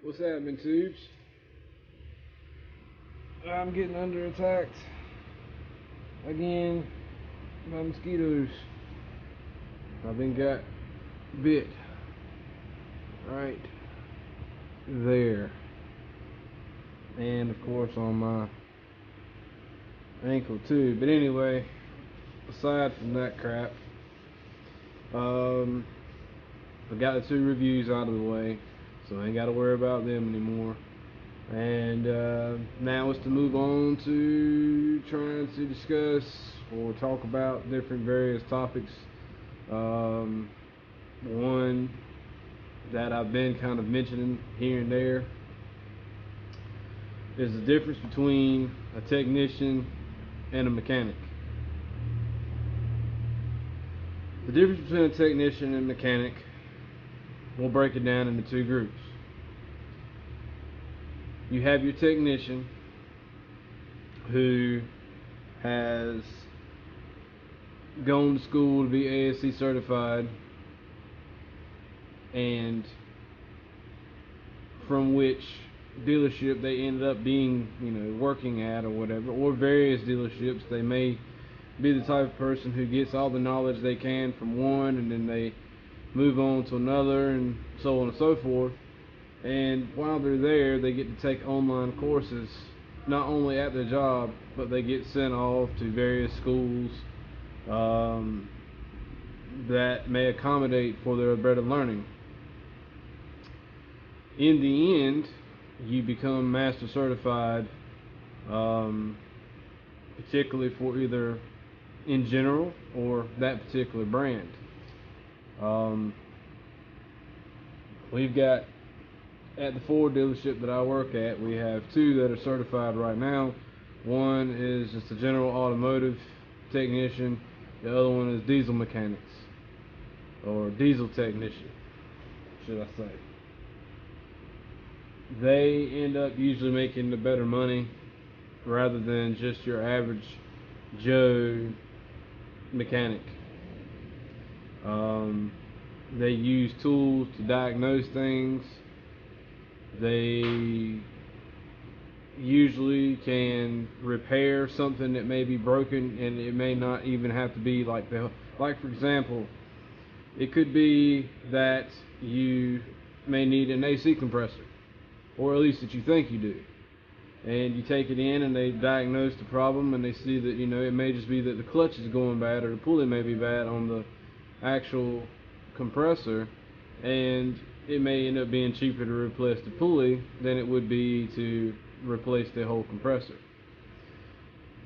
What's happening, tubes? I'm getting under attack again by mosquitoes. I've been got bit right there, and of course on my ankle too. But anyway, aside from that crap, I got the 2 reviews out of the way, so I ain't got to worry about them anymore. And now it's to move on to trying to discuss or talk about different various topics. One that I've been kind of mentioning here and there is the difference between a technician and a mechanic. The difference between a technician and a mechanic, we'll break it down into 2 groups. You have your technician who has gone to school to be ASE certified, and from which dealership they ended up being, working at or whatever, or various dealerships. They may be the type of person who gets all the knowledge they can from one, and then they move on to another, and so on and so forth. And while they're there, they get to take online courses, not only at their job, but they get sent off to various schools that may accommodate for their better learning. In the end, you become master certified, particularly for either in general or that particular brand. We've got, at the Ford dealership that I work at, we have 2 that are certified right now. One is just a general automotive technician. The other one is diesel mechanics, or diesel technician, should I say. They end up usually making the better money rather than just your average Joe mechanic. They use tools to diagnose things. They usually can repair something that may be broken, and it may not even have to be like for example, it could be that you may need an AC compressor, or at least that you think you do, and you take it in and they diagnose the problem, and they see that it may just be that the clutch is going bad, or the pulley may be bad on the actual compressor, and it may end up being cheaper to replace the pulley than it would be to replace the whole compressor,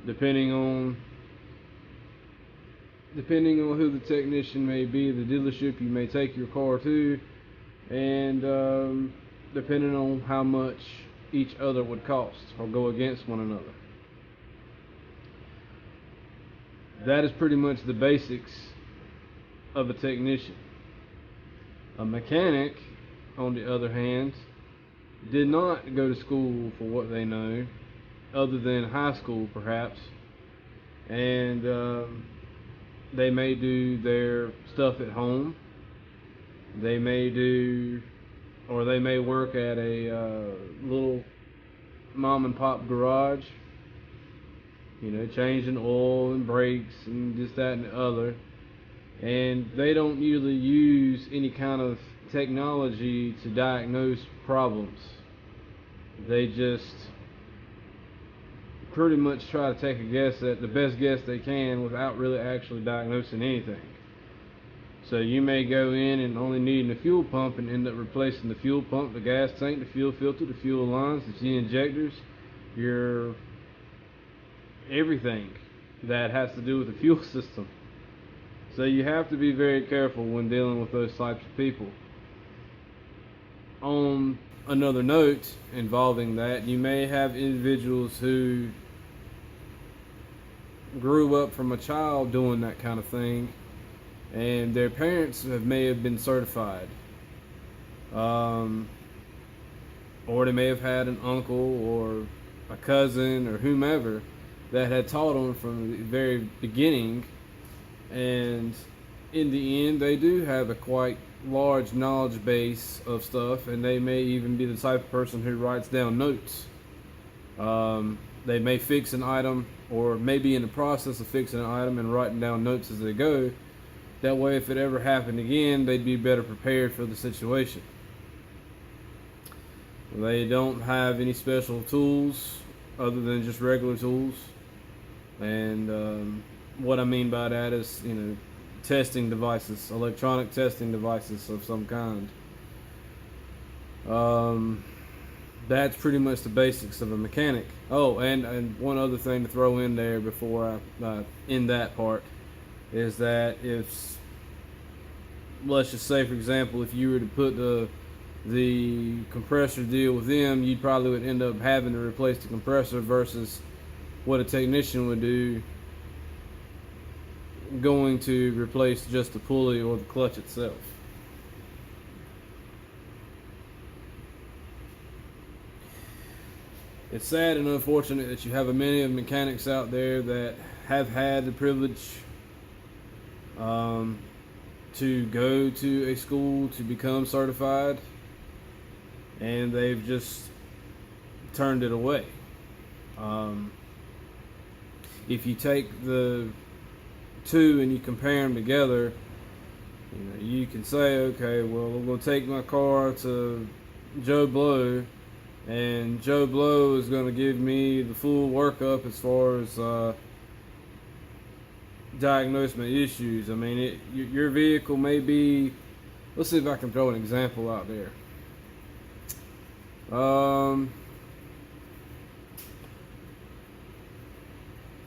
depending on who the technician may be, the dealership you may take your car to, and depending on how much each other would cost or go against one another. That is pretty much the basics of a technician. A mechanic, on the other hand, did not go to school for what they know, other than high school perhaps, and they may do their stuff at home. They may work at a little mom and pop garage, changing oil and brakes and this, that, and the other. And they don't usually use any kind of technology to diagnose problems. They just pretty much try to take a guess at the best guess they can without really actually diagnosing anything. So you may go in and only needing a fuel pump and end up replacing the fuel pump, the gas tank, the fuel filter, the fuel lines, the injectors, your everything that has to do with the fuel system. So you have to be very careful when dealing with those types of people. On another note involving that, you may have individuals who grew up from a child doing that kind of thing, and their parents may have been certified, or they may have had an uncle or a cousin or whomever that had taught them from the very beginning, and in the end they do have a quite large knowledge base of stuff, and they may even be the type of person who writes down notes. They may fix an item, or may be in the process of fixing an item and writing down notes as they go. That way, if it ever happened again, they'd be better prepared for the situation. They don't have any special tools other than just regular tools. And what I mean by that is, testing devices, electronic testing devices of some kind. That's pretty much the basics of a mechanic. Oh, and one other thing to throw in there before I end that part is that if, let's just say, for example, if you were to put the compressor deal with them, you probably would end up having to replace the compressor versus what a technician would do, going to replace just the pulley or the clutch itself. It's sad and unfortunate that you have many of mechanics out there that have had the privilege to go to a school to become certified, and they've just turned it away. If you take the two and you compare them together, you can say, okay, well, I'm going to take my car to Joe Blow, and Joe Blow is going to give me the full workup as far as diagnose my issues. I mean, your vehicle may be, let's see if I can throw an example out there.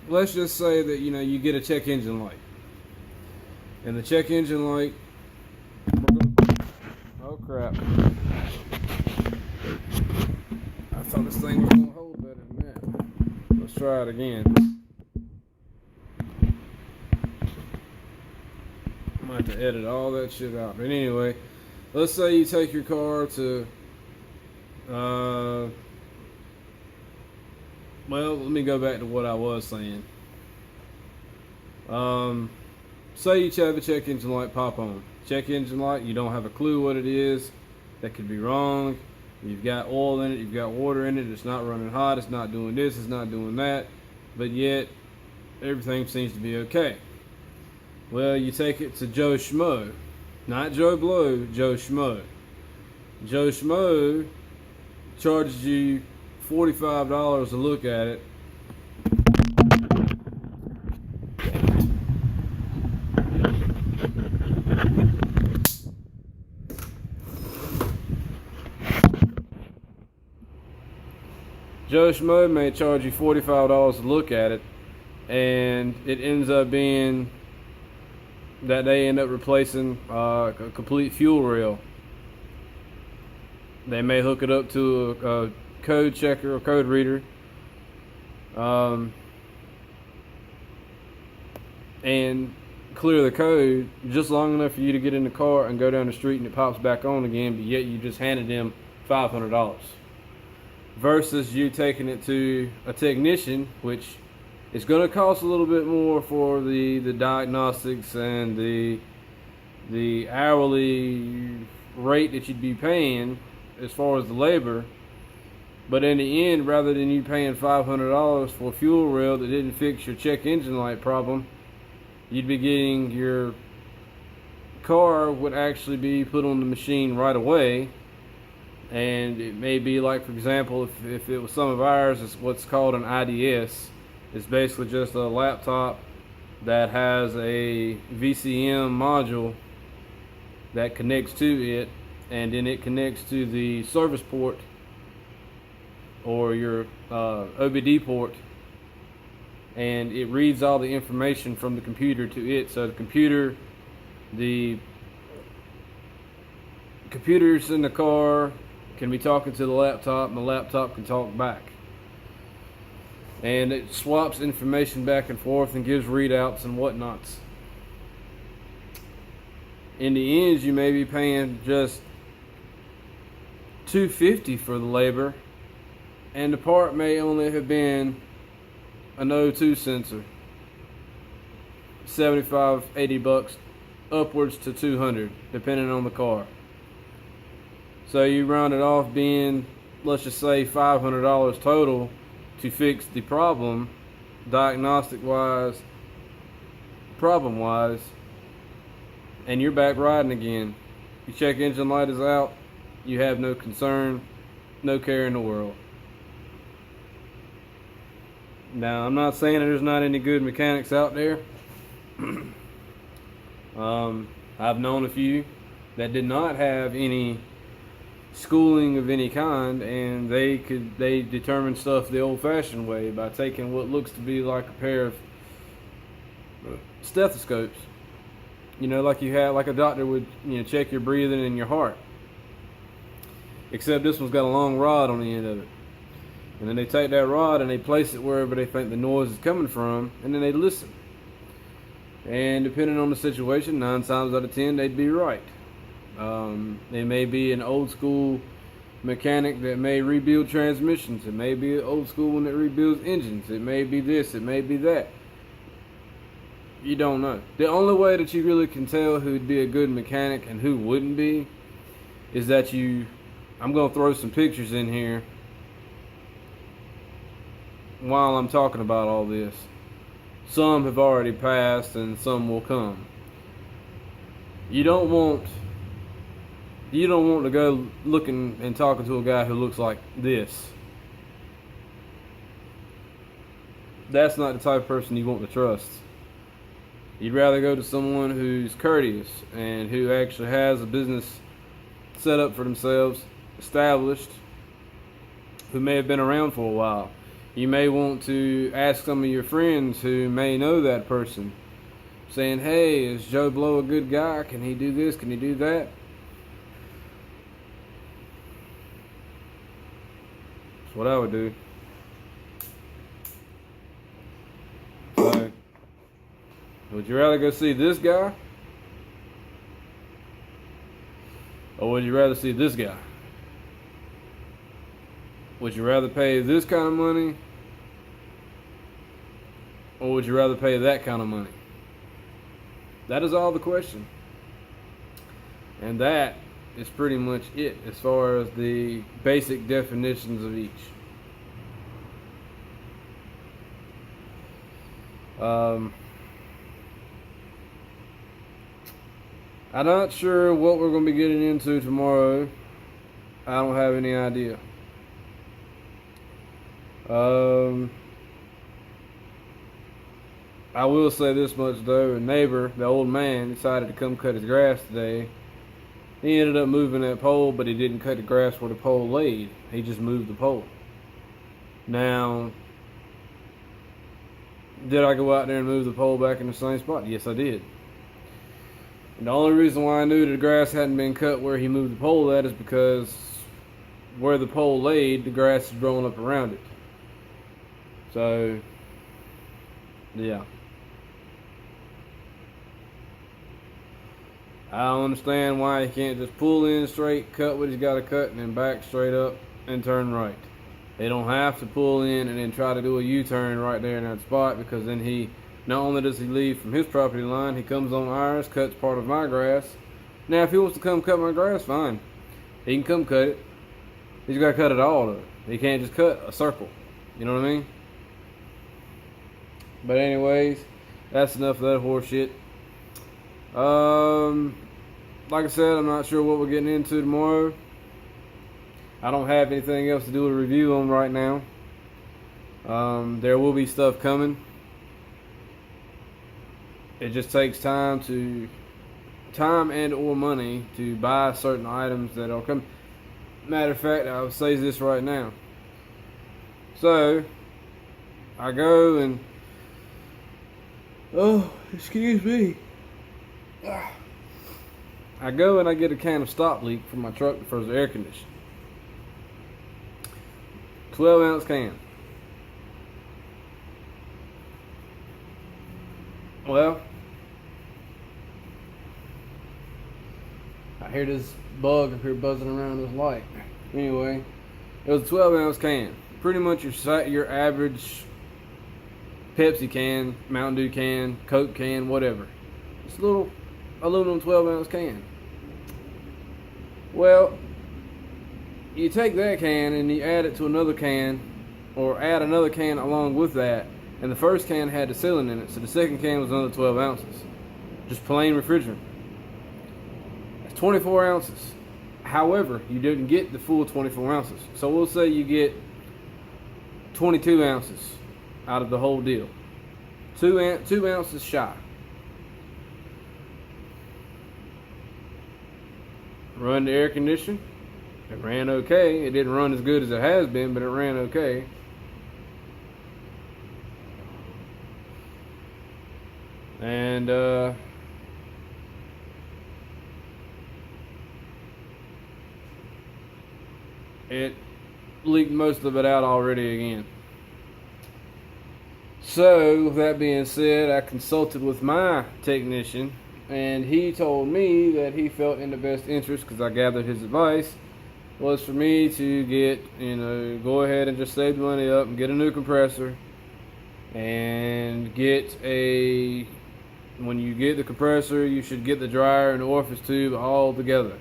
Let's just say that you get a check engine light, and the check engine light, oh crap, I thought this thing was going to hold better than that. Let's try it again. I might have to edit all that shit out. But anyway, let's say you take your car to, well, let me go back to what I was saying. Say you have a check engine light pop on. Check engine light, you don't have a clue what it is. That could be wrong. You've got oil in it, you've got water in it, it's not running hot, it's not doing this, it's not doing that, but yet everything seems to be okay. Well, you take it to Joe Schmo, not Joe Blow, Joe Schmo. Joe Schmo charges you $45 to look at it. Joe Schmo may charge you $45 to look at it, and it ends up being that they end up replacing a complete fuel rail. They may hook it up to a code checker or code reader, and clear the code just long enough for you to get in the car and go down the street and it pops back on again, but yet you just handed them $500. Versus you taking it to a technician, which is going to cost a little bit more for the diagnostics and the hourly rate that you'd be paying as far as the labor. But in the end, rather than you paying $500 for a fuel rail that didn't fix your check engine light problem, you'd be getting your car would actually be put on the machine right away. And it may be like, for example, if it was some of ours, it's what's called an IDS. It's basically just a laptop that has a VCM module that connects to it, and then it connects to the service port or your OBD port, and it reads all the information from the computer to it. So the computer's in the car can be talking to the laptop, and the laptop can talk back. And it swaps information back and forth and gives readouts and whatnots. In the end, you may be paying just $250 for the labor, and the part may only have been an O2 sensor. $75, $80 upwards to 200, depending on the car. So you round it off being, let's just say, $500 total to fix the problem, diagnostic wise, problem wise, and you're back riding again. Your check engine light is out, you have no concern, no care in the world. Now, I'm not saying that there's not any good mechanics out there. I've known a few that did not have any schooling of any kind, and they determined stuff the old-fashioned way by taking what looks to be like a pair of stethoscopes. You know, like a doctor would, check your breathing and your heart. Except this one's got a long rod on the end of it. And then they take that rod and they place it wherever they think the noise is coming from, and then they listen. And depending on the situation, 9 times out of 10, they'd be right. They may be an old school mechanic that may rebuild transmissions. It may be an old school one that rebuilds engines. It may be this, it may be that. You don't know. The only way that you really can tell who'd be a good mechanic and who wouldn't be is that I'm going to throw some pictures in here while I'm talking about all this. Some have already passed and some will come. You don't want to go looking and talking to a guy who looks like this. That's not the type of person you want to trust. You'd rather go to someone who's courteous and who actually has a business set up for themselves, established, who may have been around for a while. You may want to ask some of your friends who may know that person, saying, hey, is Joe Blow a good guy? Can he do this? Can he do that? That's what I would do. So, would you rather go see this guy? Or would you rather see this guy? Would you rather pay this kind of money? Or would you rather pay that kind of money? That is all the question. And that is pretty much it as far as the basic definitions of each. I'm not sure what we're going to be getting into tomorrow. I don't have any idea. I will say this much though, a neighbor, the old man, decided to come cut his grass today. He ended up moving that pole, but he didn't cut the grass where the pole laid. He just moved the pole. Now, did I go out there and move the pole back in the same spot? Yes, I did. And the only reason why I knew the grass hadn't been cut where he moved the pole at is because where the pole laid, the grass is growing up around it. So, yeah. I don't understand why he can't just pull in straight, cut what he's got to cut, and then back straight up and turn right. They don't have to pull in and then try to do a U-turn right there in that spot, because then not only does he leave from his property line, he comes on ours, cuts part of my grass. Now, if he wants to come cut my grass, fine. He can come cut it. He's got to cut it all, though. He can't just cut a circle. You know what I mean? But anyways, that's enough of that horse shit. Like I said, I'm not sure what we're getting into tomorrow. I don't have anything else to do a review on right now. There will be stuff coming. It just takes time and or money to buy certain items that are coming. Matter of fact, I'll say this right now. So, I go and, oh, excuse me. I go and I get a can of stop leak for my truck for the air conditioning. 12-ounce can. Well, I hear this bug up here buzzing around this light. Anyway, it was a 12-ounce can. Pretty much your average Pepsi can, Mountain Dew can, Coke can, whatever. It's a little aluminum 12-ounce can. Well, you take that can and you add it to another can, or add another can along with that, and the first can had the sealant in it, so the second can was another 12 ounces. Just plain refrigerant. It's 24 ounces. However, you didn't get the full 24 ounces. So we'll say you get 22 ounces out of the whole deal. 2 ounces shy. Run the air conditioner. It ran okay. It didn't run as good as it has been, but it ran okay. And it leaked most of it out already again. So, with that being said, I consulted with my technician, and he told me that he felt in the best interest, because I gathered his advice, was for me to get, go ahead and just save the money up and get a new compressor, and when you get the compressor, you should get the dryer and the orifice tube all together.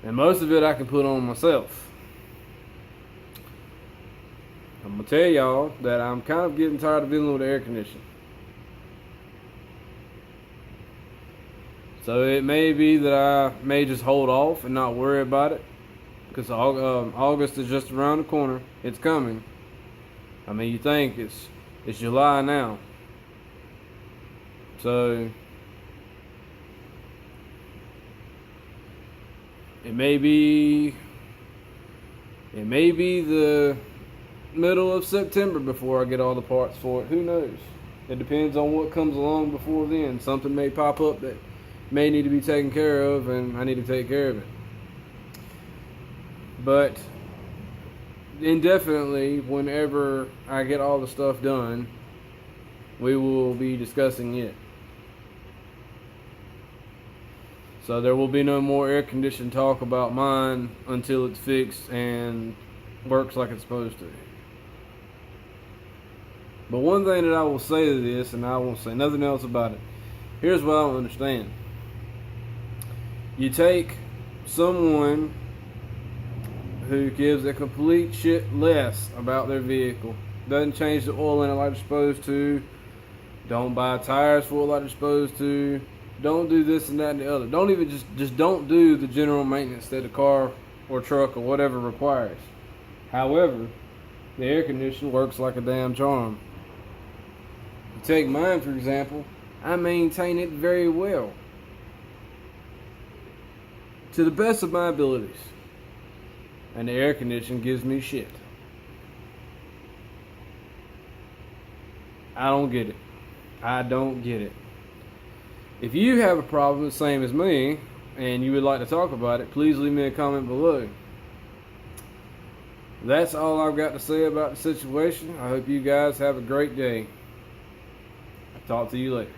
And most of it I can put on myself. I'm going to tell y'all that I'm kind of getting tired of dealing with the air conditioning. So it may be that I may just hold off and not worry about it, because August is just around the corner. It's coming. I mean, you think it's July now. So it may be the middle of September before I get all the parts for it. Who knows? It depends on what comes along before then. Something may pop up that may need to be taken care of, and I need to take care of it. But indefinitely, whenever I get all the stuff done, we will be discussing it. So there will be no more air conditioning talk about mine until it's fixed and works like it's supposed to. But one thing that I will say to this, and I won't say nothing else about it, here's what I don't understand. You take someone who gives a complete shit less about their vehicle, doesn't change the oil in it like they're supposed to, don't buy tires for it like they're supposed to, don't do this and that and the other. Don't even just don't do the general maintenance that the car or truck or whatever requires. However, the air conditioner works like a damn charm. You take mine, for example, I maintain it very well, to the best of my abilities. And the air conditioning gives me shit. I don't get it. I don't get it. If you have a problem the same as me, and you would like to talk about it, please leave me a comment below. That's all I've got to say about the situation. I hope you guys have a great day. I'll talk to you later.